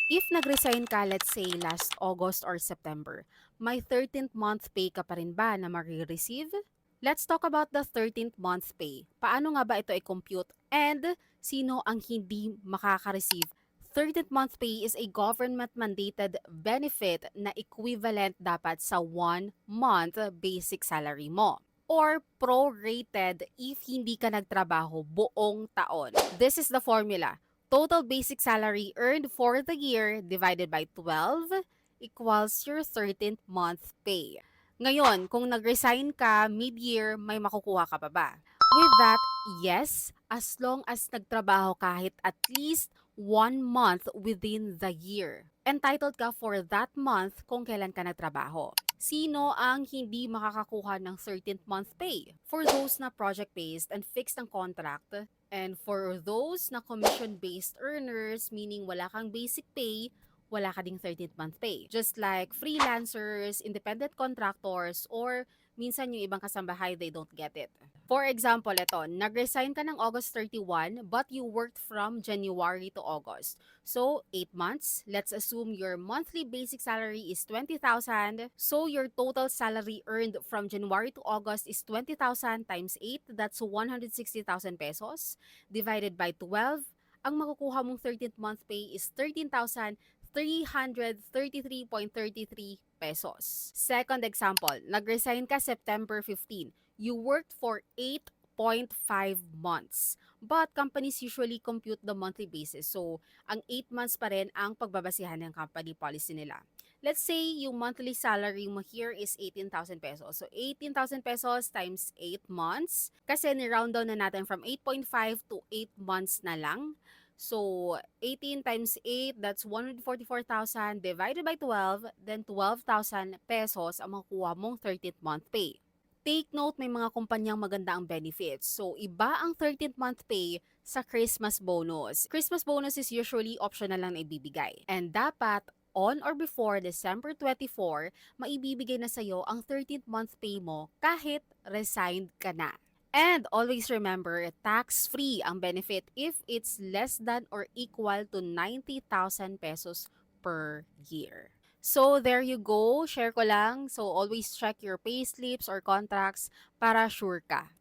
If nag-resign ka, let's say last August or September, may 13th month pay ka pa rin ba na marireceive? Let's talk about the 13th month pay. Paano nga ba ito i-compute? And sino ang hindi makaka-receive? 13th month pay is a government-mandated benefit na equivalent dapat sa 1 month basic salary mo or prorated if hindi ka nagtrabaho buong taon. This is the formula. Total basic salary earned for the year divided by 12 equals your 13th month pay. Ngayon, kung nag-resign ka mid-year, may makukuha ka pa ba? With that, yes, as long as nagtrabaho kahit at least 1 month within the year. Entitled ka for that month kung kailan ka nagtrabaho. Sino ang hindi makakakuha ng 13th month pay? For those na project-based and fixed ang contract, and for those na commission-based earners, meaning wala kang basic pay, wala ka ding 13th month pay. Just like freelancers, independent contractors, or minsan yung ibang kasambahay, they don't get it. For example, ito, nag-resign ka ng August 31, but you worked from January to August. So, 8 months. Let's assume your monthly basic salary is 20,000. So, your total salary earned from January to August is 20,000 times 8. That's 160,000 pesos. Divided by 12. Ang makukuha mong 13th month pay is 13,333.33 pesos. Second example, nag-resign ka September 15. You worked for 8.5 months. But companies usually compute the monthly basis. So, ang 8 months pa rin ang pagbabasihan ng company policy nila. Let's say yung monthly salary mo here is 18,000 pesos. So, 18,000 pesos times 8 months. Kasi ni-round down na natin from 8.5 to 8 months na lang. So, 18 times 8, that's 144,000 divided by 12, then 12,000 pesos ang makukuha mong 13th month pay. Take note, may mga kumpanyang maganda ang benefits. So, iba ang 13th month pay sa Christmas bonus. Christmas bonus is usually optional lang na ibibigay. And dapat, on or before December 24, maibibigay na sa'yo ang 13th month pay mo kahit resigned ka na. And always remember, tax-free ang benefit if it's less than or equal to 90,000 pesos per year. So, there you go. Share ko lang. So, always check your payslips or contracts para sure ka.